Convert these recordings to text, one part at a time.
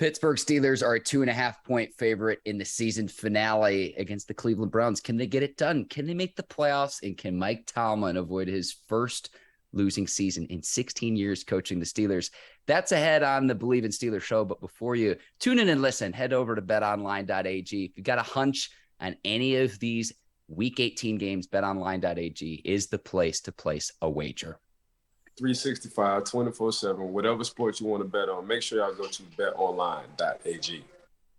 Pittsburgh Steelers are a 2.5-point favorite in the season finale against the Cleveland Browns. Can they get it done? Can they make the playoffs? And can Mike Tomlin avoid his first losing season in 16 years coaching the Steelers? That's ahead on the Bleav in Steelers show. But before you tune in and listen, head over to betonline.ag. If you got a hunch on any of these Week 18 games, betonline.ag is the place to place a wager. 365, 24/7, whatever sport you want to bet on, make sure y'all go to betonline.ag.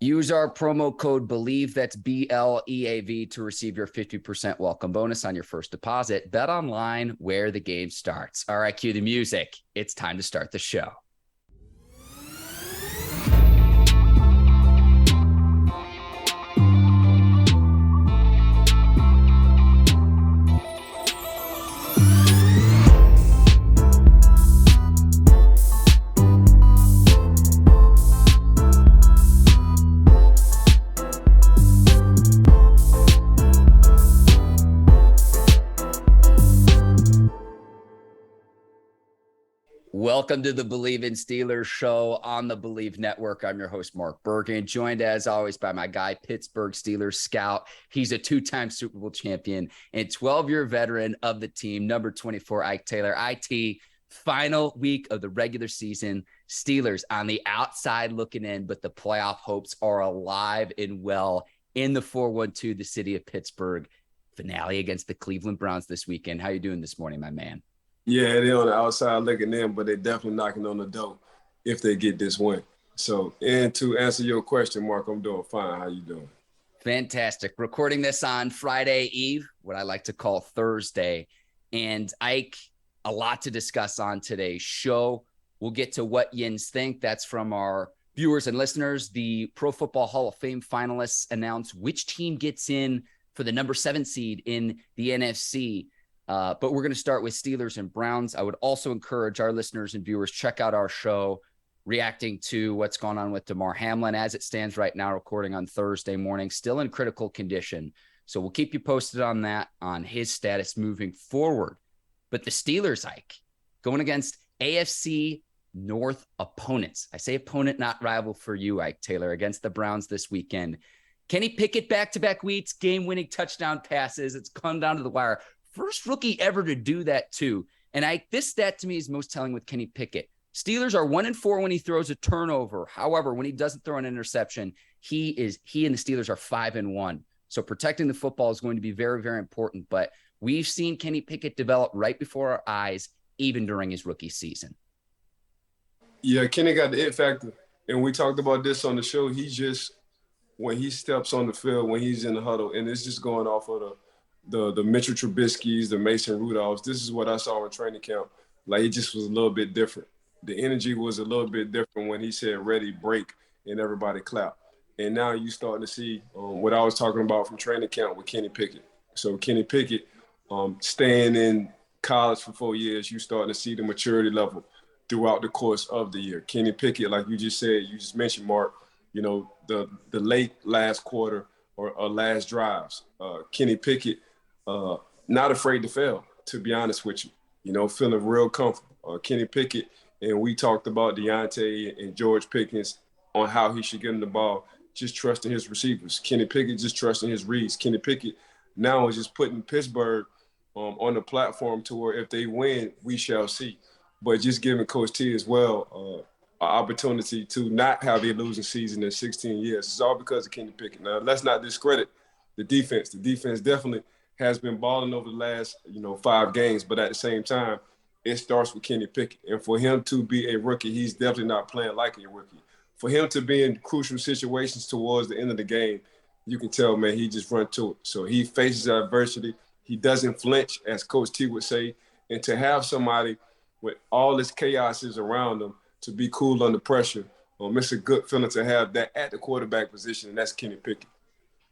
Use our promo code Bleav, that's BLEAV, to receive your 50% welcome bonus on your first deposit. Bet online, where the game starts. All right, cue the music. It's time to start the show. Welcome to the Bleav in Steelers show on the Bleav Network. I'm your host, Mark Bergin, joined as always by my guy, Pittsburgh Steelers scout. He's a two-time Super Bowl champion and 12-year veteran of the team, number 24, Ike Taylor. IT, final week of the regular season. Steelers on the outside looking in, but the playoff hopes are alive and well in the 4-1-2, the city of Pittsburgh. Finale against the Cleveland Browns this weekend. How you doing this morning, my man? Yeah, they're on the outside looking in, but they're definitely knocking on the door if they get this win. So, and to answer your question, Mark, I'm doing fine. How you doing? Fantastic. Recording this on Friday Eve, what I like to call Thursday. And Ike, a lot to discuss on today's show. We'll get to what yins think. That's from our viewers and listeners. The Pro Football Hall of Fame finalists announce which team gets in for the number 7 seed in the NFC. But we're going to start with Steelers and Browns. I would also encourage our listeners and viewers, check out our show reacting to what's going on with Damar Hamlin as it stands right now, recording on Thursday morning, still in critical condition. So we'll keep you posted on that, on his status moving forward. But the Steelers, Ike, going against AFC North opponents. I say opponent, not rival for you, Ike Taylor, against the Browns this weekend. Kenny Pickett, back-to-back weeks, game-winning touchdown passes. It's come down to the wire. First rookie ever to do that, too. And this stat to me is most telling with Kenny Pickett. Steelers are 1-4 when he throws a turnover. However, when he doesn't throw an interception, he and the Steelers are 5-1. So protecting the football is going to be very, very important. But we've seen Kenny Pickett develop right before our eyes, even during his rookie season. Yeah, Kenny got the it factor. And we talked about this on the show. He just, when he steps on the field, when he's in the huddle, and it's just going off of the Mitchell Trubisky's, the Mason Rudolphs. This is what I saw in training camp. Like, it just was a little bit different. The energy was a little bit different when he said ready, break, and everybody clapped. And now you starting to see what I was talking about from training camp with Kenny Pickett. So Kenny Pickett, staying in college for 4 years, you starting to see the maturity level throughout the course of the year. Kenny Pickett, like you just said, you just mentioned, Mark, you know, the late last quarter or last drives. Kenny Pickett, not afraid to fail, to be honest with you. You know, feeling real comfortable. Kenny Pickett, and we talked about Deontay and George Pickens on how he should get him the ball, just trusting his receivers. Kenny Pickett just trusting his reads. Kenny Pickett now is just putting Pittsburgh on the platform to where if they win, we shall see. But just giving Coach T as well an opportunity to not have a losing season in 16 years. It's all because of Kenny Pickett. Now, let's not discredit the defense. The defense definitely has been balling over the last, 5 games. But at the same time, it starts with Kenny Pickett. And for him to be a rookie, he's definitely not playing like a rookie. For him to be in crucial situations towards the end of the game, you can tell, man, he just run to it. So he faces adversity. He doesn't flinch, as Coach T would say. And to have somebody with all this chaos is around him to be cool under pressure, it's a good feeling to have that at the quarterback position, and that's Kenny Pickett.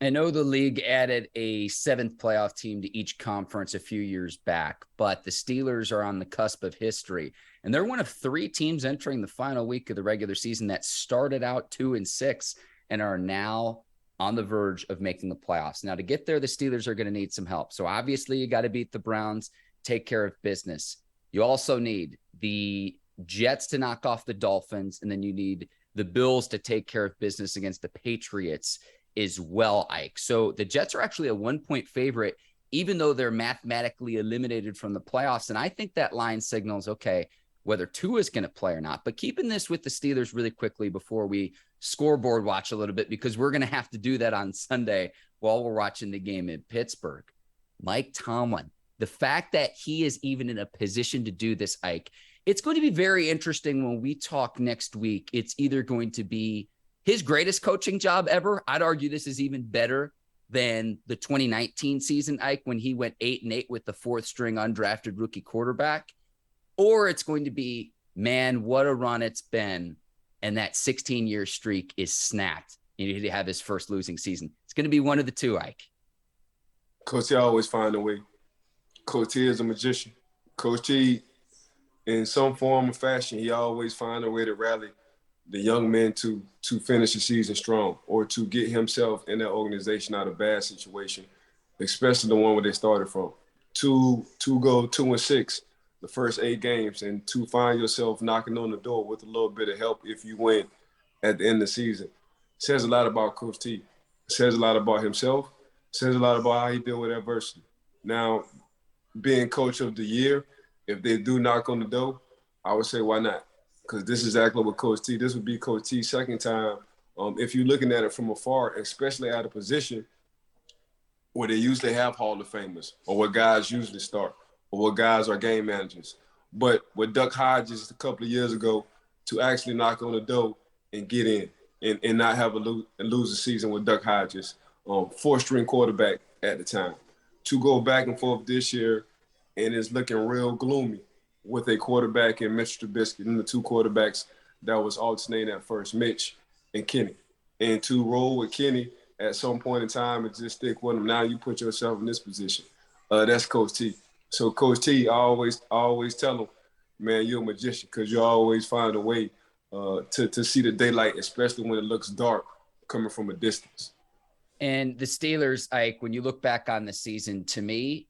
I know the league added a 7th playoff team to each conference a few years back, but the Steelers are on the cusp of history. And they're one of 3 teams entering the final week of the regular season that started out 2-6 and are now on the verge of making the playoffs. Now, to get there, the Steelers are going to need some help. So obviously you got to beat the Browns, take care of business. You also need the Jets to knock off the Dolphins, and then you need the Bills to take care of business against the Patriots as well, Ike. So the Jets are actually a 1-point favorite, even though they're mathematically eliminated from the playoffs. And I think that line signals, okay, whether Tua is going to play or not. But keeping this with the Steelers really quickly before we scoreboard watch a little bit, because we're going to have to do that on Sunday while we're watching the game in Pittsburgh. Mike Tomlin, the fact that he is even in a position to do this, Ike, it's going to be very interesting when we talk next week. It's either going to be his greatest coaching job ever. I'd argue this is even better than the 2019 season, Ike, when he went 8-8 with the 4th string undrafted rookie quarterback. Or it's going to be, man, what a run it's been. And that 16-year streak is snapped. You need to have his first losing season. It's going to be one of the two, Ike. Coach T always find a way. Coach T is a magician. Coach T, in some form or fashion, he always find a way to rally the young men to finish the season strong, or to get himself and that organization out of a bad situation, especially the one where they started from. To go 2-6 the first 8 games, and to find yourself knocking on the door with a little bit of help if you win at the end of the season. Says a lot about Coach T. Says a lot about himself. Says a lot about how he deal with adversity. Now, being coach of the year, if they do knock on the door, I would say why not? Because this is exactly what Coach T. This would be Coach T's second time. If you're looking at it from afar, especially at a position where they usually have Hall of Famers, or where guys usually start, or where guys are game managers. But with Duck Hodges a couple of years ago, to actually knock on the door and get in and not have a lose a season with Duck Hodges, 4th-string quarterback at the time, to go back and forth this year, and it's looking real gloomy with a quarterback in Mitch Trubisky, and the 2 quarterbacks that was alternating at first, Mitch and Kenny. And to roll with Kenny at some point in time and just stick with him, now you put yourself in this position. That's Coach T. So Coach T, I always tell him, man, you're a magician, because you always find a way to see the daylight, especially when it looks dark coming from a distance. And the Steelers, Ike, when you look back on the season, to me,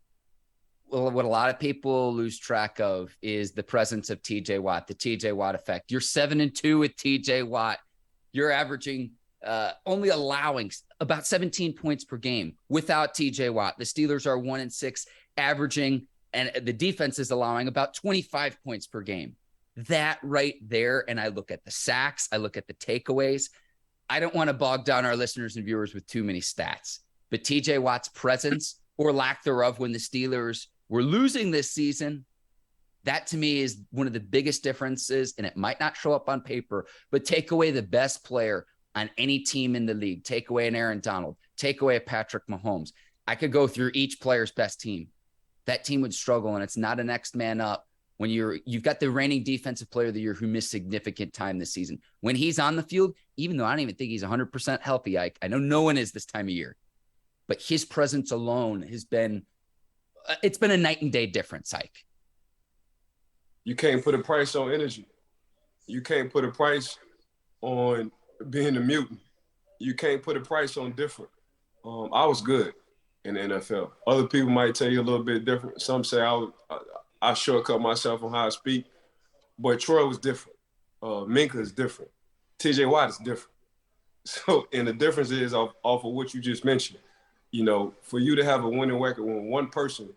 well, what a lot of people lose track of is the presence of TJ Watt, the TJ Watt effect. You're 7-2 with TJ Watt. You're averaging only allowing about 17 points per game without TJ Watt. The Steelers are 1-6, averaging, and the defense is allowing about 25 points per game. That right there, and I look at the sacks, I look at the takeaways. I don't want to bog down our listeners and viewers with too many stats, but TJ Watt's presence or lack thereof when the Steelers were losing this season, that to me is one of the biggest differences, and it might not show up on paper, but take away the best player on any team in the league. Take away an Aaron Donald, take away a Patrick Mahomes. I could go through each player's best team. That team would struggle, and it's not a next man up when you've got the reigning defensive player of the year who missed significant time this season. When he's on the field, even though I don't even think he's 100% healthy, I know no one is this time of year, but his presence alone has been it's been a night and day difference, Ike. You can't put a price on energy. You can't put a price on being a mutant. You can't put a price on different. I was good in the NFL. Other people might tell you a little bit different. Some say I shortcut myself on how I speak, but Troy was different. Minka is different. TJ Watt is different. So, and the difference is off of what you just mentioned. You know, for you to have a winning record when one person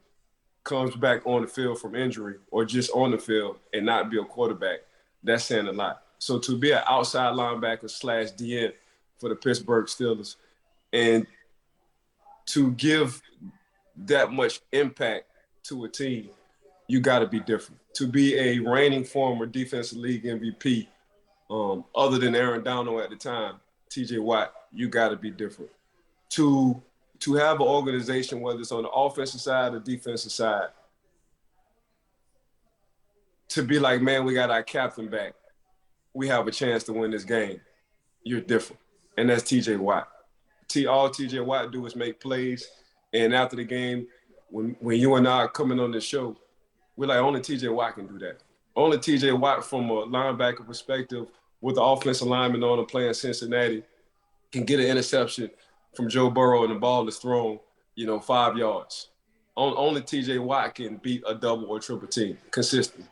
comes back on the field from injury or just on the field and not be a quarterback, that's saying a lot. So to be an outside linebacker / DN for the Pittsburgh Steelers and to give that much impact to a team, you got to be different. To be a reigning former defensive league MVP, other than Aaron Donald at the time, TJ Watt, you got to be different. To have an organization, whether it's on the offensive side or defensive side, to be like, man, we got our captain back. We have a chance to win this game. You're different. And that's TJ Watt. All TJ Watt do is make plays. And after the game, when you and I are coming on this show, we're like, only TJ Watt can do that. Only TJ Watt, from a linebacker perspective, with the offensive lineman on and playing Cincinnati, can get an interception from Joe Burrow and the ball is thrown, 5 yards. Only TJ Watt can beat a double or triple team consistently.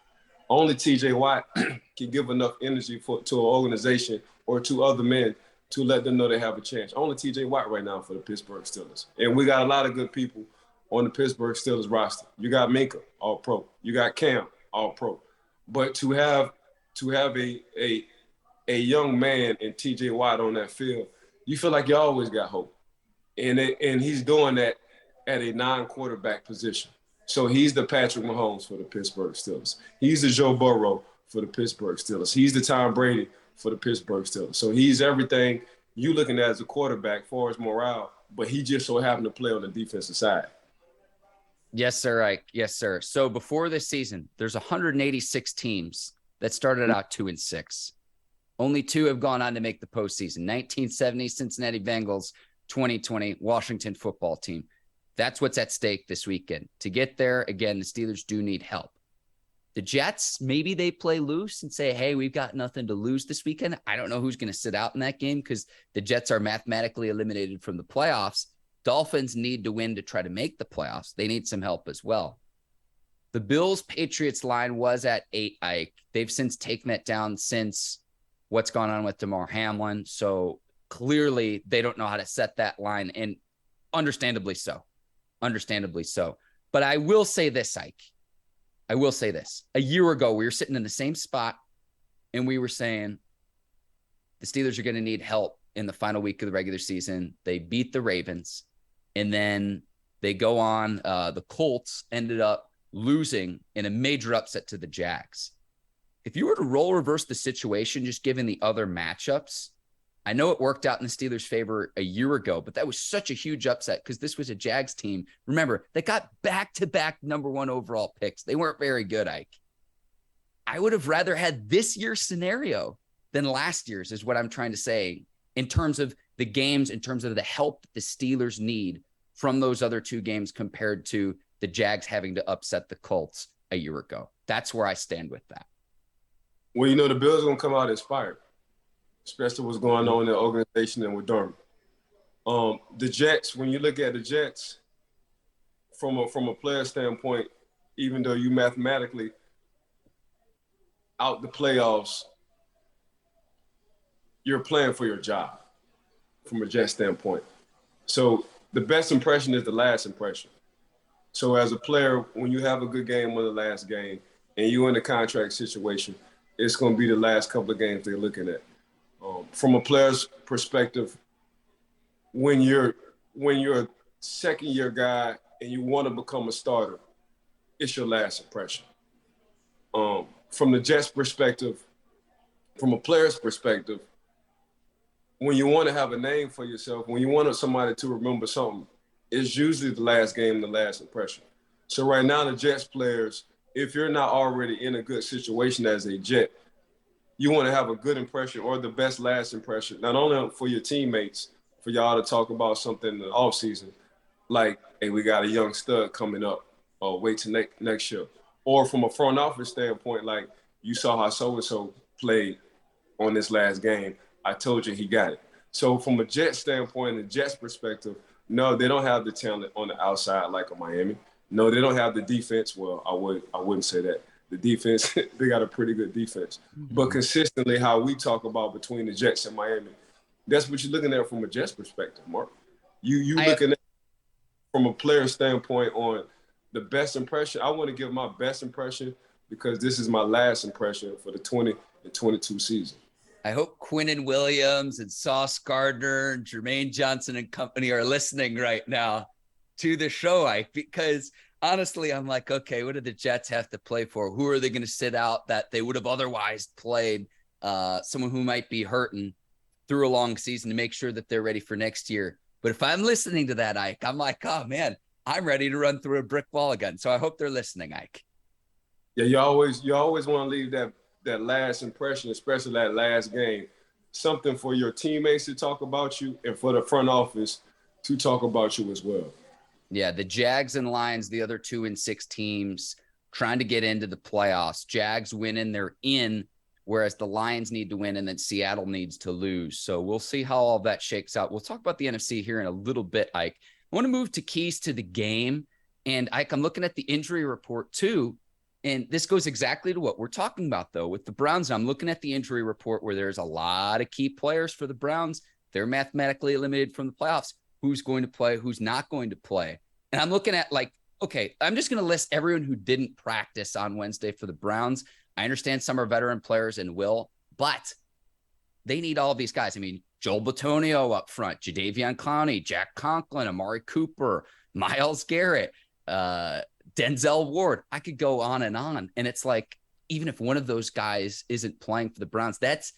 Only TJ Watt can give enough energy to an organization or two other men to let them know they have a chance. Only TJ Watt right now for the Pittsburgh Steelers. And we got a lot of good people on the Pittsburgh Steelers roster. You got Minka, all pro. You got Cam, all pro. But to have a young man in TJ Watt on that field, you feel like you always got hope. And he's doing that at a non-quarterback position. So he's the Patrick Mahomes for the Pittsburgh Steelers. He's the Joe Burrow for the Pittsburgh Steelers. He's the Tom Brady for the Pittsburgh Steelers. So he's everything you looking at as a quarterback for his morale, but he just so happened to play on the defensive side. Yes, sir, Ike. Yes, sir. So before this season, there's 186 teams that started out 2-6. Only 2 have gone on to make the postseason. 1970 Cincinnati Bengals, 2020 Washington football team. That's what's at stake this weekend. To get there, again, the Steelers do need help. The Jets, maybe they play loose and say, hey, we've got nothing to lose this weekend. I don't know who's going to sit out in that game because the Jets are mathematically eliminated from the playoffs. Dolphins need to win to try to make the playoffs. They need some help as well. The Bills-Patriots line was at 8, Ike. They've since taken it down since what's gone on with Damar Hamlin. So clearly they don't know how to set that line, and understandably so. Understandably so. But I will say this, Ike. I will say this. A year ago, we were sitting in the same spot, and we were saying the Steelers are going to need help in the final week of the regular season. They beat the Ravens, and then they go on. The Colts ended up losing in a major upset to the Jags. If you were to role reverse the situation, just given the other matchups, I know it worked out in the Steelers' favor a year ago, but that was such a huge upset because this was a Jags team. Remember, they got back-to-back number 1 overall picks. They weren't very good, Ike. I would have rather had this year's scenario than last year's, is what I'm trying to say, in terms of the games, in terms of the help that the Steelers need from those other 2 games compared to the Jags having to upset the Colts a year ago. That's where I stand with that. Well, you know, the Bills are going to come out inspired, especially what's going on in the organization and with Durham. The Jets, when you look at the Jets, from a player standpoint, even though you mathematically out the playoffs, you're playing for your job from a Jets standpoint. So the best impression is the last impression. So as a player, when you have a good game on the last game and you're in a contract situation, it's going to be the last couple of games they're looking at. From a player's perspective, when you're a second-year guy and you want to become a starter, it's your last impression. From the Jets' perspective, from a player's perspective, when you want to have a name for yourself, when you want somebody to remember something, it's usually the last game, the last impression. So right now, the Jets players, if you're not already in a good situation as a Jet, you want to have a good impression or the best last impression, not only for your teammates, for y'all to talk about something in the offseason, like, hey, we got a young stud coming up, or wait till next year. Or from a front office standpoint, like, you saw how so-and-so played on this last game. I told you he got it. So from a Jets standpoint, the Jets perspective, no, they don't have the talent on the outside like a Miami. No, they don't have the defense. Well, I wouldn't say that. The defense, they got a pretty good defense. Mm-hmm. But consistently, how we talk about between the Jets and Miami, that's what you're looking at from a Jets perspective, Mark. You looking at from a player standpoint on the best impression. I want to give my best impression because this is my last impression for the 20 and 22 season. I hope Quinnen Williams and Sauce Gardner and Jermaine Johnson and company are listening right now to the show, Ike, because honestly, I'm like, okay, what do the Jets have to play for? Who are they going to sit out that they would have otherwise played? Someone who might be hurting through a long season to make sure that they're ready for next year. But if I'm listening to that, Ike, I'm like, oh man, I'm ready to run through a brick wall again. So I hope they're listening, Ike. Yeah, you always want to leave that last impression, especially that last game, something for your teammates to talk about you and for the front office to talk about you as well. Yeah, the Jags and Lions, the other 2-6 teams trying to get into the playoffs. Jags winning, they're in, whereas the Lions need to win and then Seattle needs to lose. So we'll see how all that shakes out. We'll talk about the NFC here in a little bit, Ike. I want to move to keys to the game. And Ike, I'm looking at the injury report too. And this goes exactly to what we're talking about, though, with the Browns. I'm looking at the injury report where there's a lot of key players for the Browns. They're mathematically eliminated from the playoffs. Who's going to play? Who's not going to play? And I'm looking at okay, I'm just going to list everyone who didn't practice on Wednesday for the Browns. I understand some are veteran players and will, but they need all of these guys. I mean, Joel Bitonio up front, Jadeveon Clowney, Jack Conklin, Amari Cooper, Myles Garrett, Denzel Ward. I could go on. And it's like, even if one of those guys isn't playing for the Browns, that's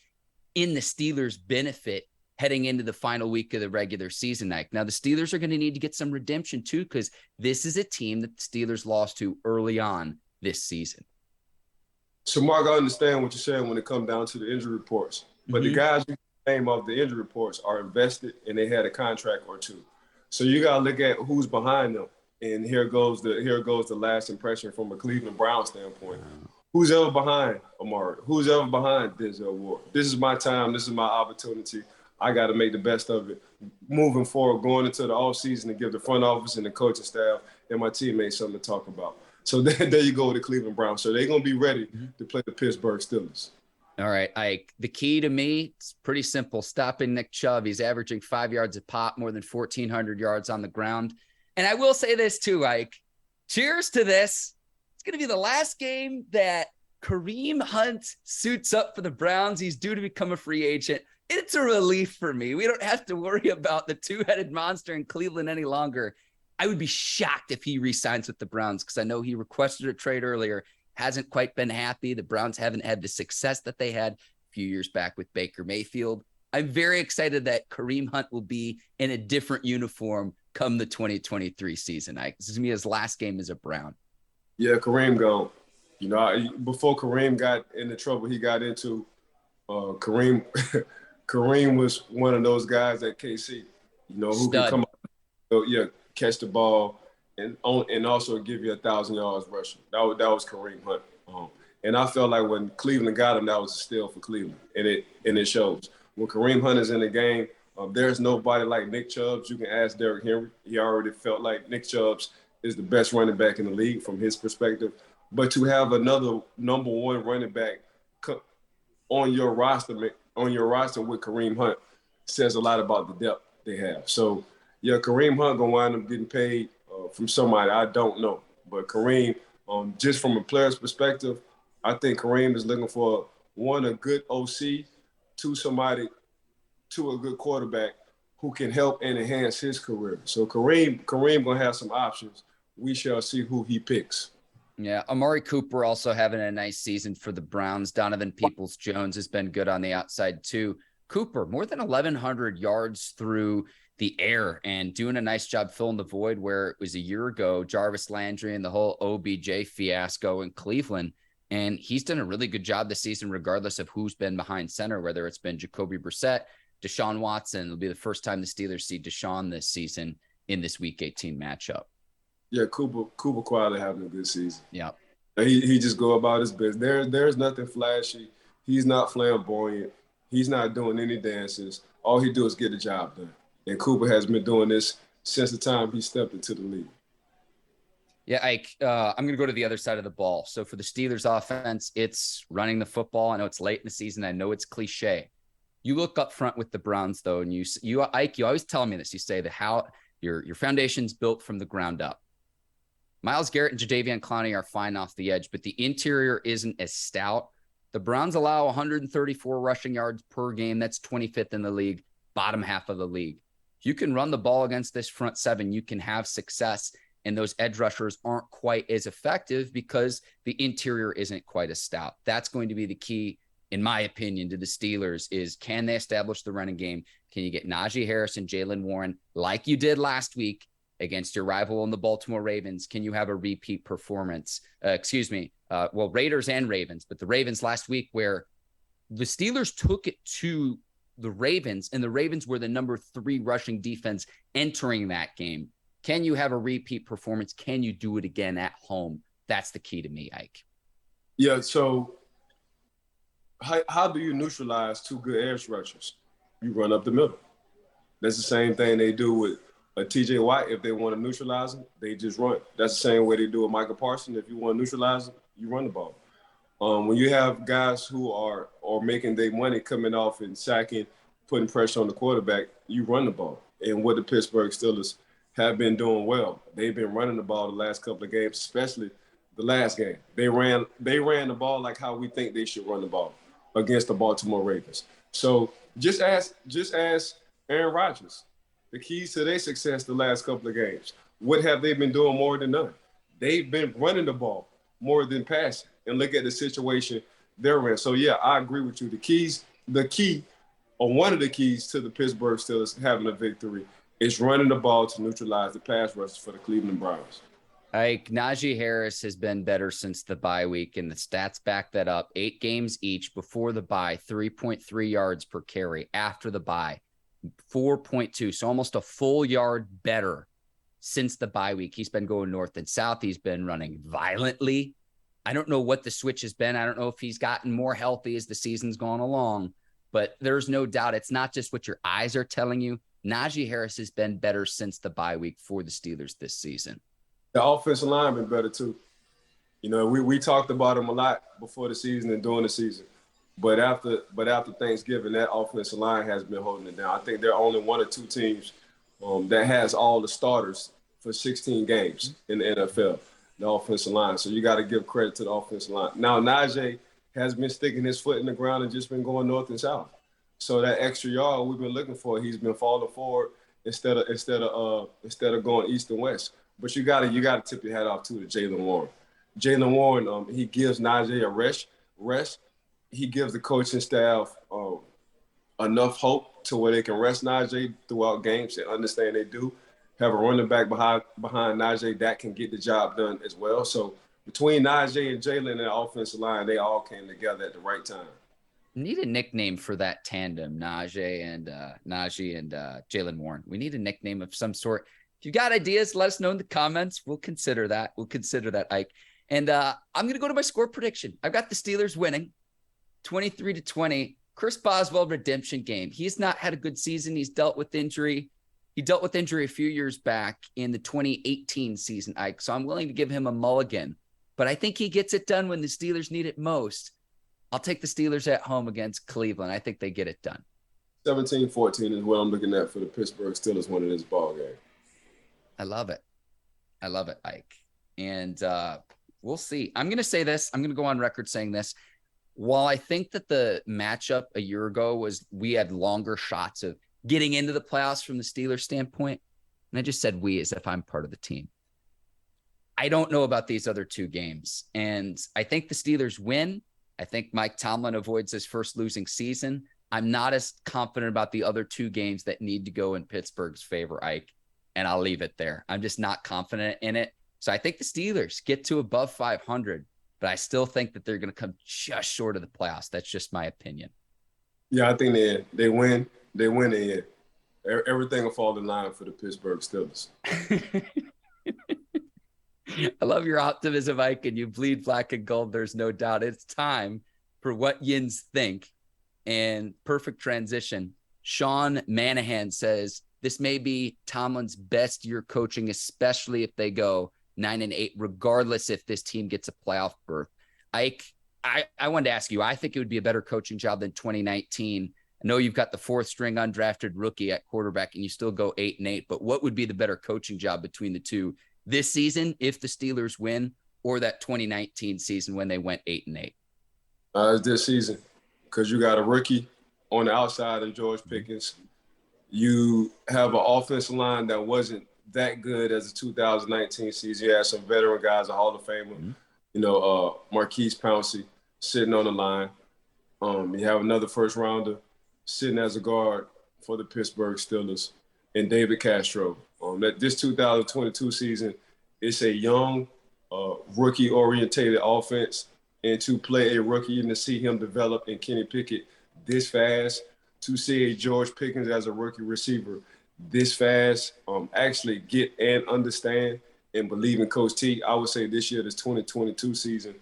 in the Steelers' benefit heading into the final week of the regular season. Now, the Steelers are going to need to get some redemption too, because this is a team that the Steelers lost to early on this season. So, Mark, I understand what you're saying when it comes down to the injury reports. But the guys you name of the injury reports are invested and they had a contract or two. So you got to look at who's behind them. And here goes the last impression from a Cleveland Browns standpoint. Who's ever behind Amari? Who's ever behind Denzel Ward? This is my time. This is my opportunity. I got to make the best of it. Moving forward, going into the offseason to give the front office and the coaching staff and my teammates something to talk about. So there you go with the Cleveland Browns. So they're going to be ready to play the Pittsburgh Steelers. All right, Ike. The key to me, it's pretty simple. Stopping Nick Chubb. He's averaging 5 yards a pop, more than 1,400 yards on the ground. And I will say this too, Ike. Cheers to this. It's going to be the last game that Kareem Hunt suits up for the Browns. He's due to become a free agent. It's a relief for me. We don't have to worry about the two-headed monster in Cleveland any longer. I would be shocked if he re-signs with the Browns, because I know he requested a trade earlier, hasn't quite been happy. The Browns haven't had the success that they had a few years back with Baker Mayfield. I'm very excited that Kareem Hunt will be in a different uniform come the 2023 season. This is going to be his last game as a Brown. Yeah, Kareem gone. You know, before Kareem got in the trouble he got into, Kareem was one of those guys at KC, you know, who can come up, catch the ball and also give you 1,000 yards rushing. That was Kareem Hunt. And I felt like when Cleveland got him, that was a steal for Cleveland, and it shows. When Kareem Hunt is in the game, there's nobody like Nick Chubb. You can ask Derrick Henry. He already felt like Nick Chubb is the best running back in the league from his perspective. But to have another number one running back on your roster with Kareem Hunt says a lot about the depth they have. So, yeah, Kareem Hunt gonna wind up getting paid from somebody I don't know. But Kareem, just from a player's perspective, I think Kareem is looking for a good OC, to a good quarterback who can help and enhance his career. So Kareem gonna have some options. We shall see who he picks. Yeah, Amari Cooper also having a nice season for the Browns. Donovan Peoples-Jones has been good on the outside too. Cooper, more than 1,100 yards through the air and doing a nice job filling the void where it was a year ago, Jarvis Landry and the whole OBJ fiasco in Cleveland. And he's done a really good job this season, regardless of who's been behind center, whether it's been Jacoby Brissett, Deshaun Watson. It'll be the first time the Steelers see Deshaun this season in this Week 18 matchup. Yeah, Cooper quietly having a good season. Yeah. He just go about his business. There's nothing flashy. He's not flamboyant. He's not doing any dances. All he do is get the job done. And Cooper has been doing this since the time he stepped into the league. Yeah, Ike, I'm going to go to the other side of the ball. So for the Steelers offense, it's running the football. I know it's late in the season. I know it's cliche. You look up front with the Browns, though, and you Ike, you always tell me this. You say that how your foundation's built from the ground up. Myles Garrett and Jadeveon Clowney are fine off the edge, but the interior isn't as stout. The Browns allow 134 rushing yards per game. That's 25th in the league, bottom half of the league. If you can run the ball against this front seven, you can have success, and those edge rushers aren't quite as effective because the interior isn't quite as stout. That's going to be the key, in my opinion, to the Steelers is, can they establish the running game? Can you get Najee Harris and Jaylen Warren like you did last week against your rival in the Baltimore Ravens? Can you have a repeat performance? Raiders and Ravens, but the Ravens last week where the Steelers took it to the Ravens and the Ravens were the number 3 rushing defense entering that game. Can you have a repeat performance? Can you do it again at home? That's the key to me, Ike. Yeah, so how do you neutralize 2 good edge rushers? You run up the middle. That's the same thing they do with a TJ Watt. If they want to neutralize him, they just run. That's the same way they do with Michael Parsons. If you want to neutralize him, you run the ball. When you have guys who are making their money coming off and sacking, putting pressure on the quarterback, you run the ball. And what the Pittsburgh Steelers have been doing well, they've been running the ball the last couple of games, especially the last game. They ran the ball like how we think they should run the ball against the Baltimore Ravens. So just ask Aaron Rodgers the keys to their success the last couple of games. What have they been doing more than none? They've been running the ball more than passing. And look at the situation they're in. So yeah, I agree with you. One of the keys to the Pittsburgh Steelers having a victory is running the ball to neutralize the pass rush for the Cleveland Browns. Najee Harris has been better since the bye week, and the stats back that up. 8 games each before the bye, 3.3 yards per carry. After the bye, 4.2. So almost a full yard better since the bye week. He's been going north and south. He's been running violently. I don't know what the switch has been. I don't know if he's gotten more healthy as the season's gone along, but there's no doubt it's not just what your eyes are telling you. Najee Harris has been better since the bye week for the Steelers this season. The offensive line been better too. You know, we talked about him a lot before the season and during the season, but after Thanksgiving, that offensive line has been holding it down. I think there are only 1 or 2 teams that has all the starters for 16 games in the NFL. The offensive line. So you got to give credit to the offensive line. Now, Najee has been sticking his foot in the ground and just been going north and south. So that extra yard we've been looking for, he's been falling forward instead of going east and west. But you got to tip your hat off to Jaylen Warren. Jaylen Warren, he gives Najee a rest. He gives the coaching staff enough hope to where they can rest Najee throughout games and understand they do have a running back behind Najee that can get the job done as well. So between Najee and Jaylen and the offensive line, they all came together at the right time. Need a nickname for that tandem, Najee and Jaylen Warren. We need a nickname of some sort. If you got ideas, let us know in the comments. We'll consider that. Ike. And I'm going to go to my score prediction. I've got the Steelers winning 23-20. Chris Boswell redemption game. He's not had a good season. He's dealt with injury. He dealt with injury a few years back in the 2018 season, Ike. So I'm willing to give him a mulligan. But I think he gets it done when the Steelers need it most. I'll take the Steelers at home against Cleveland. I think they get it done. 17-14 is what I'm looking at for the Pittsburgh Steelers winning this ball game. I love it, Ike. And we'll see. I'm going to say this. I'm going to go on record saying this. While I think that the matchup a year ago was we had longer shots of getting into the playoffs from the Steelers standpoint, and I just said we as if I'm part of the team. I don't know about these other 2 games, and I think the Steelers win. I think Mike Tomlin avoids his first losing season. I'm not as confident about the other 2 games that need to go in Pittsburgh's favor, Ike, and I'll leave it there. I'm just not confident in it. So I think the Steelers get to above 500, but I still think that they're going to come just short of the playoffs. That's just my opinion. Yeah, I think they win. They win in. Everything will fall in line for the Pittsburgh Steelers. I love your optimism, Ike, and you bleed black and gold. There's no doubt. It's time for what Yins think. And perfect transition. Sean Manahan says, this may be Tomlin's best year coaching, especially if they go 9-8, regardless if this team gets a playoff berth. Ike, I wanted to ask you, I think it would be a better coaching job than 2019. I know you've got the 4th string undrafted rookie at quarterback and you still go 8-8, but what would be the better coaching job between the two this season if the Steelers win, or that 2019 season when they went 8-8? It's this season, because you got a rookie on the outside of George Pickens. You have an offensive line that wasn't that good as the 2019 season. You had some veteran guys, a Hall of Famer, Marquise Pouncey sitting on the line. You have another first rounder sitting as a guard for the Pittsburgh Steelers, and David Castro. This 2022 season, it's a young, rookie-orientated offense, and to play a rookie and to see him develop in Kenny Pickett this fast, to see a George Pickens as a rookie receiver this fast, actually get and understand and believe in Coach T. I would say this year, this 2022 season,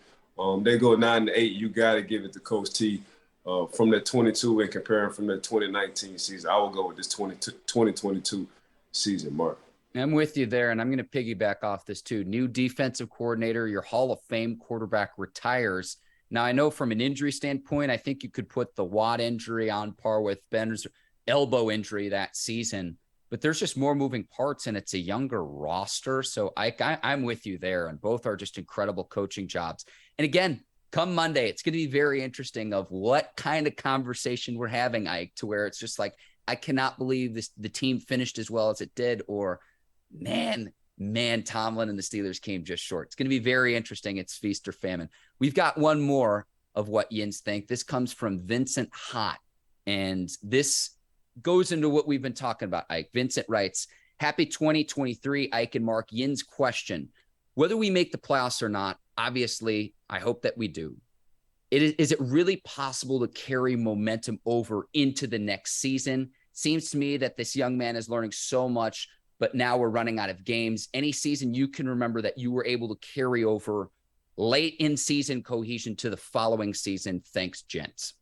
they go 9-8. You got to give it to Coach T from that 22 and comparing from that 2019 season. I will go with this 2022 season, Mark. I'm with you there, and I'm going to piggyback off this too. New defensive coordinator, your Hall of Fame quarterback retires. Now, I know from an injury standpoint, I think you could put the Watt injury on par with Ben's elbow injury that season, but there's just more moving parts, and it's a younger roster. So I'm with you there, and both are just incredible coaching jobs. And again, come Monday, it's going to be very interesting of what kind of conversation we're having, Ike, to where it's just like, I cannot believe the team finished as well as it did, or man, Tomlin and the Steelers came just short. It's going to be very interesting. It's feast or famine. We've got one more of what Yins think. This comes from Vincent Hott, and this goes into what we've been talking about, Ike. Vincent writes, happy 2023, Ike and Mark. Yins question, whether we make the playoffs or not, obviously, I hope that we do. Is it really possible to carry momentum over into the next season? Seems to me that this young man is learning so much, but now we're running out of games. Any season you can remember that you were able to carry over late in season cohesion to the following season? Thanks, gents.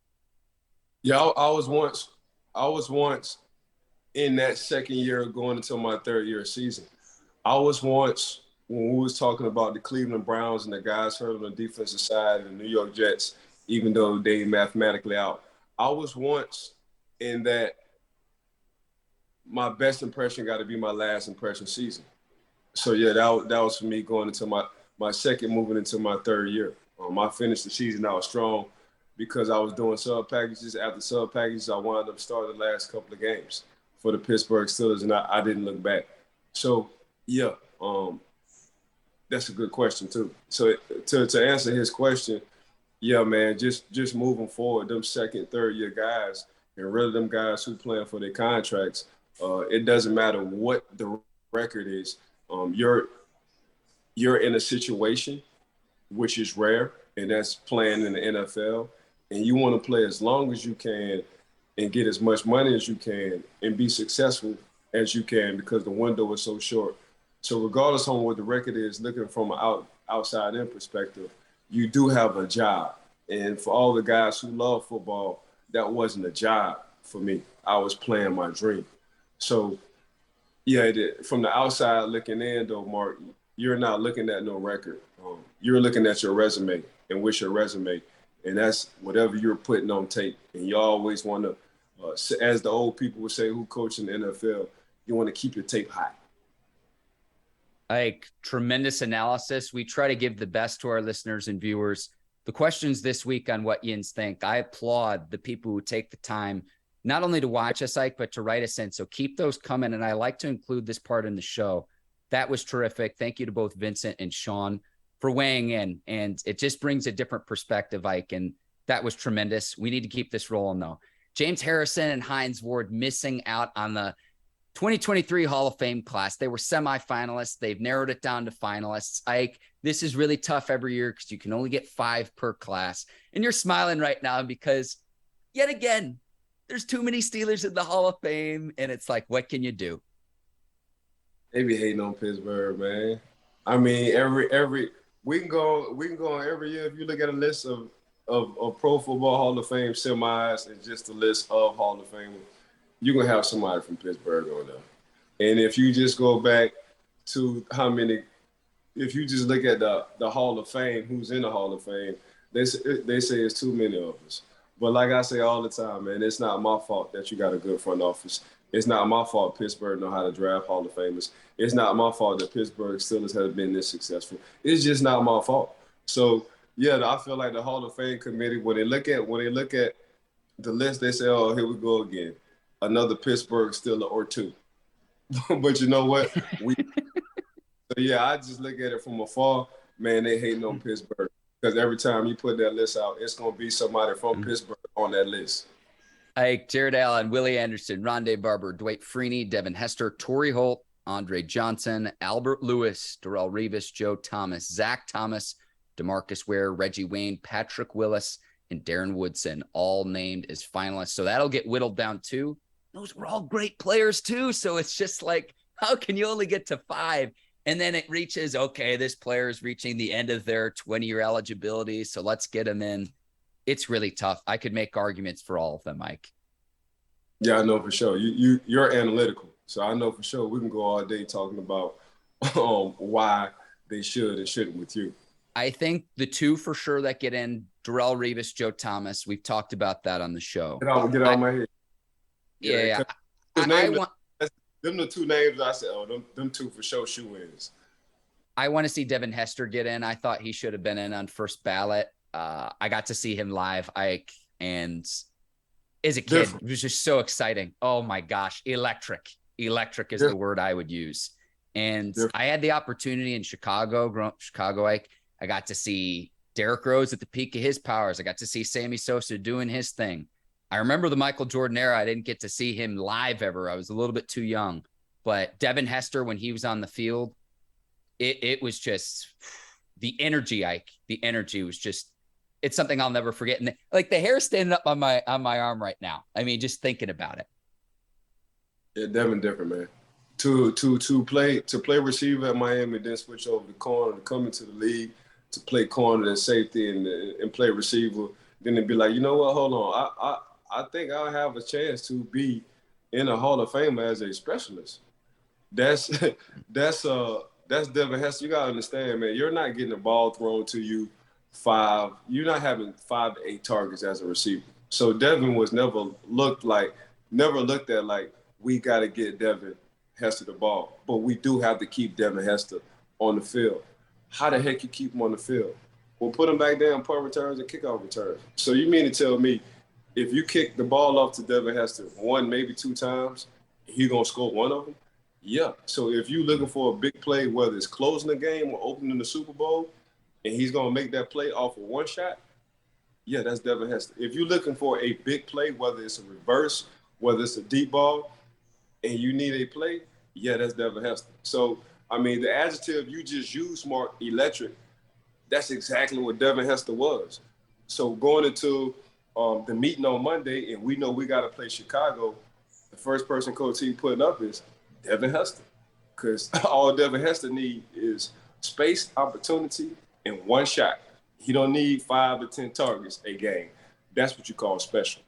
Yeah, I was once in that second year going into my third year season. I was once, when we was talking about the Cleveland Browns and the guys hurt on the defensive side and the New York Jets, even though they mathematically out, I was once in that my best impression got to be my last impression season. So, yeah, that was for me going into my second, moving into my third year. I finished the season out strong because I was doing sub packages. After sub packages, I wound up starting the last couple of games for the Pittsburgh Steelers, and I didn't look back. So, yeah, that's a good question, too. So, to answer his question, yeah, man, just moving forward, them second, third year guys, and really them guys who playing for their contracts, it doesn't matter what the record is. You're in a situation which is rare, and that's playing in the NFL, and you want to play as long as you can and get as much money as you can and be successful as you can because the window is so short. So regardless on what the record is, looking from an outside in perspective, you do have a job. And for all the guys who love football, that wasn't a job for me. I was playing my dream. So, yeah, from the outside looking in, though, Mark, you're not looking at no record. You're looking at your resume and what's your resume. And that's whatever you're putting on tape. And you always want to, as the old people would say who coach in the NFL, you want to keep your tape hot. Like, tremendous analysis. We try to give the best to our listeners and viewers. The questions this week on what Yins think, I applaud the people who take the time not only to watch us, Ike, but to write us in. So keep those coming. And I like to include this part in the show. That was terrific. Thank you to both Vincent and Sean for weighing in. And it just brings a different perspective, Ike. And that was tremendous. We need to keep this rolling, though. James Harrison and Heinz Ward missing out on the 2023 Hall of Fame class. They were semifinalists. They've narrowed it down to finalists. Ike, this is really tough every year because you can only get 5 per class. And you're smiling right now because, yet again, there's too many Steelers in the Hall of Fame. And it's like, what can you do? They be hating on Pittsburgh, man. I mean, every we can go on every year. If you look at a list of Pro Football Hall of Fame semis and just a list of Hall of Fame, you're gonna have somebody from Pittsburgh on there. And if you just go back to how many, if you just look at the Hall of Fame, who's in the Hall of Fame, they say it's too many of us. But like I say all the time, man, it's not my fault that you got a good front office. It's not my fault Pittsburgh know how to draft Hall of Famers. It's not my fault that Pittsburgh Steelers have been this successful. It's just not my fault. So yeah, I feel like the Hall of Fame committee, when they look at the list, they say, "Oh, here we go again, another Pittsburgh Steeler or two." But you know what? So yeah, I just look at it from afar. Man, they hating on Pittsburgh because every time you put that list out, it's gonna be somebody from Pittsburgh on that list. Ike, Jared Allen, Willie Anderson, Rondé Barber, Dwight Freeney, Devin Hester, Torrey Holt, Andre Johnson, Albert Lewis, Darrell Revis, Joe Thomas, Zach Thomas, DeMarcus Ware, Reggie Wayne, Patrick Willis, and Darren Woodson, all named as finalists. So that'll get whittled down too. Those were all great players too. So it's just like, how can you only get to 5? And then it reaches, okay, this player is reaching the end of their 20-year eligibility, so let's get them in. It's really tough. I could make arguments for all of them, Mike. Yeah, I know for sure. You're analytical. So I know for sure we can go all day talking about why they should and shouldn't with you. I think the two for sure that get in, Darrelle Revis, Joe Thomas. We've talked about that on the show. Get out of my head. Yeah. I want them the two names I said, them two for sure shoe-ins. I want to see Devin Hester get in. I thought he should have been in on first ballot. I got to see him live, Ike, and as a kid, it was just so exciting. Oh my gosh, electric. Electric is the word I would use. And I had the opportunity in Chicago, growing up in Chicago, Ike. I got to see Derrick Rose at the peak of his powers. I got to see Sammy Sosa doing his thing. I remember the Michael Jordan era. I didn't get to see him live ever. I was a little bit too young. But Devin Hester, when he was on the field, it was just the energy, Ike. The energy was just, it's something I'll never forget. And like the hair standing up on my arm right now. I mean, just thinking about it. Yeah, Devin different, man. To play receiver at Miami, then switch over to corner, to come into the league, to play corner and safety and play receiver, then it'd be like, you know what, hold on. I think I'll have a chance to be in a Hall of Fame as a specialist. That's Devin Hester. You gotta understand, man, you're not getting the ball thrown to you you're not having 5 to 8 targets as a receiver. So Devin was never looked at like we gotta get Devin Hester the ball. But we do have to keep Devin Hester on the field. How the heck you keep him on the field? We'll put him back down, punt returns and kickoff returns. So you mean to tell me if you kick the ball off to Devin Hester 1, maybe 2 times, he gonna score 1 of them? Yeah. So if you're looking for a big play, whether it's closing the game or opening the Super Bowl, and he's gonna make that play off of 1 shot, yeah, that's Devin Hester. If you're looking for a big play, whether it's a reverse, whether it's a deep ball, and you need a play, yeah, that's Devin Hester. So, I mean, the adjective you just used, Mark, electric, that's exactly what Devin Hester was. So going into the meeting on Monday, and we know we got to play Chicago, the first person Coach T putting up is Devin Hester, because all Devin Hester need is space, opportunity, and 1 shot. He don't need 5 to 10 targets a game. That's what you call special.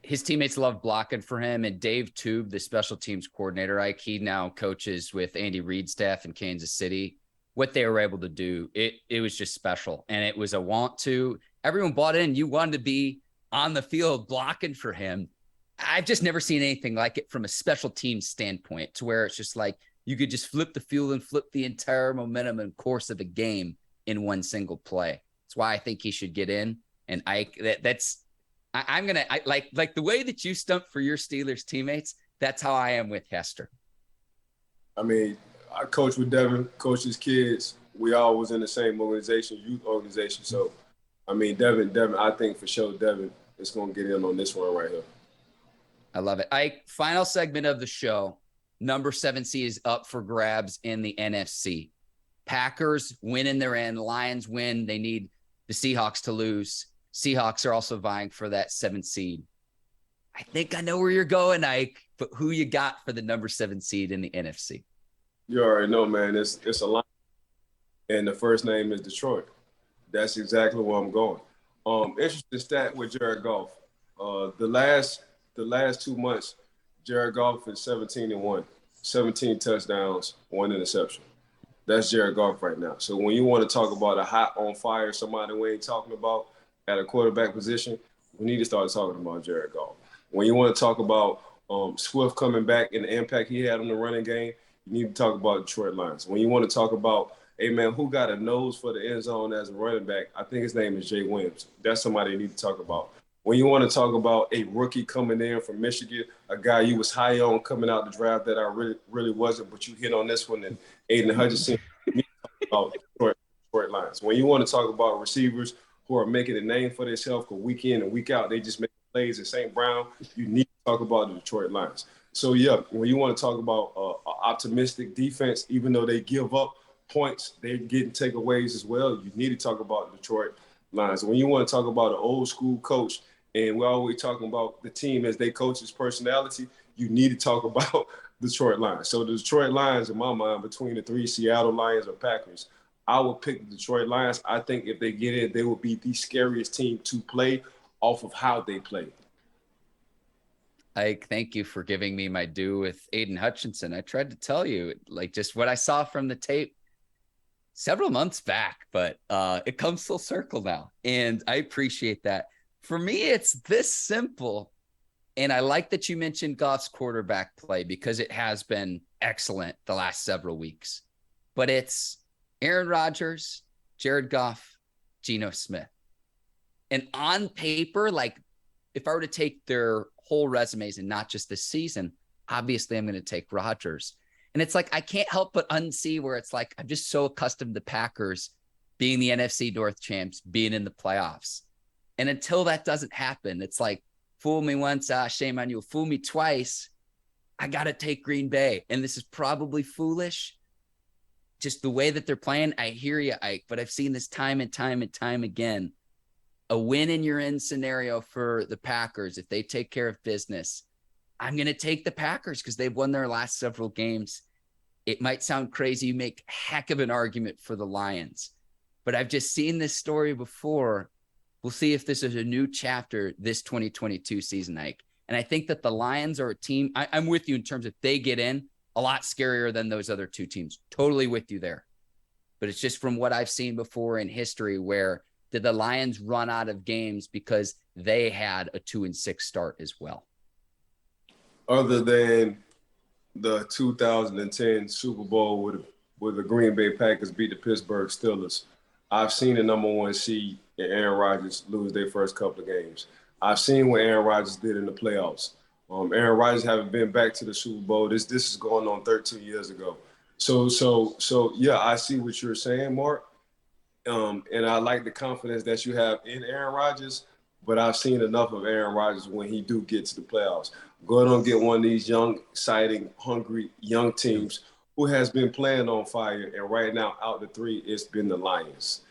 His teammates love blocking for him, and Dave Tube, the special teams coordinator, Ike, he now coaches with Andy Reid's staff in Kansas City. What they were able to do, it was just special, and it was a want to. Everyone bought in. You wanted to be on the field blocking for him. I've just never seen anything like it from a special teams standpoint, to where it's just like you could just flip the field and flip the entire momentum and course of a game in one single play. That's why I think he should get in. And I'm gonna like the way that you stumped for your Steelers teammates. That's how I am with Hester. I mean, I coach with Devin, coach his kids. We all was in the same organization, youth organization. So, I mean, Devin, I think for sure Devin is going to get in on this one right here. I love it. Final segment of the show. Number 7 seed is up for grabs in the NFC. Packers win in their end. Lions win. They need the Seahawks to lose. Seahawks are also vying for that 7th seed. I think I know where you're going, Ike, but who you got for the number 7 seed in the NFC? You already know, man. It's a line, and the first name is Detroit. That's exactly where I'm going. Interesting stat with Jared Goff. The last 2 months, Jared Goff is 17-1, 17 touchdowns, 1 interception. That's Jared Goff right now. So when you want to talk about a hot on fire, somebody we ain't talking about at a quarterback position, we need to start talking about Jared Goff. When you want to talk about Swift coming back and the impact he had on the running game, you need to talk about Detroit Lions. When you want to talk about, hey, man, who got a nose for the end zone as a running back, I think his name is Jay Williams. That's somebody you need to talk about. When you want to talk about a rookie coming in from Michigan, a guy you was high on coming out the draft that I really wasn't, but you hit on this one, and Aiden Hutchinson, you need to talk about Detroit Lions. When you want to talk about receivers who are making a name for themselves, because week in and week out, they just make plays at St. Brown, you need to talk about the Detroit Lions. So, yeah, when you want to talk about optimistic defense, even though they give up points, they're getting takeaways as well, you need to talk about the Detroit Lions. When you want to talk about an old school coach, and we're always talking about the team as they coach's personality, you need to talk about Detroit Lions. So the Detroit Lions, in my mind, between the 3 Seattle Lions or Packers, I would pick the Detroit Lions. I think if they get in, they will be the scariest team to play off of how they play. Ike, thank you for giving me my due with Aiden Hutchinson. I tried to tell you, like, just what I saw from the tape several months back, but it comes full circle now. And I appreciate that. For me, it's this simple. And I like that you mentioned Goff's quarterback play because it has been excellent the last several weeks. But it's Aaron Rodgers, Jared Goff, Geno Smith. And on paper, like, if I were to take their whole resumes and not just this season, obviously I'm going to take Rodgers. And it's like, I can't help but unsee where it's like, I'm just so accustomed to Packers being the NFC North champs, being in the playoffs. And until that doesn't happen, it's like, fool me once, shame on you. Fool me twice, I got to take Green Bay. And this is probably foolish. Just the way that they're playing, I hear you, Ike, but I've seen this time and time and time again. A win in your end scenario for the Packers, if they take care of business, I'm going to take the Packers because they've won their last several games. It might sound crazy. You make a heck of an argument for the Lions, but I've just seen this story before. We'll see if this is a new chapter this 2022 season, Ike. And I think that the Lions are a team. I'm with you in terms of they get in a lot scarier than those other two teams. Totally with you there. But it's just from what I've seen before in history where did the Lions run out of games because they had a 2-6 start as well? Other than the 2010 Super Bowl where the Green Bay Packers beat the Pittsburgh Steelers, I've seen the number one seed and Aaron Rodgers lose their first couple of games. I've seen what Aaron Rodgers did in the playoffs. Aaron Rodgers haven't been back to the Super Bowl. This is going on 13 years ago. So yeah, I see what you're saying, Mark. And I like the confidence that you have in Aaron Rodgers, but I've seen enough of Aaron Rodgers when he do get to the playoffs. Go ahead and get one of these young, exciting, hungry, young teams who has been playing on fire. And right now, out the three, it's been the Lions.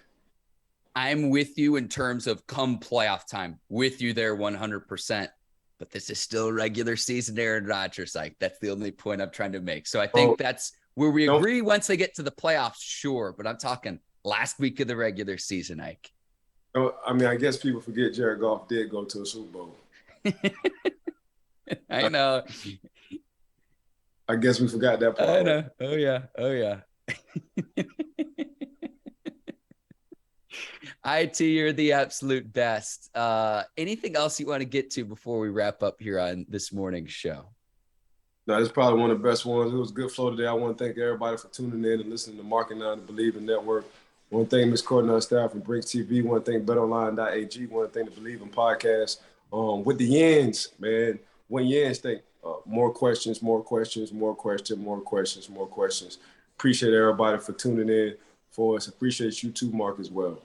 I'm with you in terms of come playoff time, with you there 100%. But this is still regular season Aaron Rodgers. Like, that's the only point I'm trying to make. So I think that's where we agree once they get to the playoffs, sure. But I'm talking last week of the regular season, Ike. I mean, I guess people forget Jared Goff did go to a Super Bowl. I know. I guess we forgot that part. I know. Oh, yeah. IT, you're the absolute best. Anything else you want to get to before we wrap up here on this morning's show? No, this is probably one of the best ones. It was a good flow today. I want to thank everybody for tuning in and listening to Marking Down the Bleav in Network. I want to thank Ms. Courtney and staff from Bricks TV. I want to thank BetOnline.ag. I want to thank the Bleav in podcast. With the Yens, man, when Yens think more questions. Appreciate everybody for tuning in for us. Appreciate you too, Mark, as well.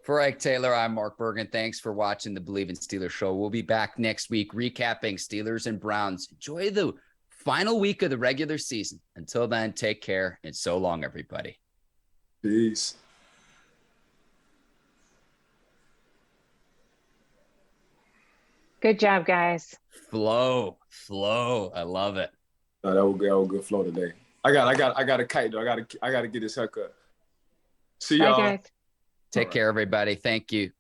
For Ike Taylor, I'm Mark Bergin. Thanks for watching the Bleav in Steelers show. We'll be back next week recapping Steelers and Browns. Enjoy the final week of the regular season. Until then, take care and so long, everybody. Peace. Good job, guys. Flow. I love it. No, that was good flow today. I got a kite though. I got to get this haircut. See y'all. Bye, guys. Take care, everybody. Thank you.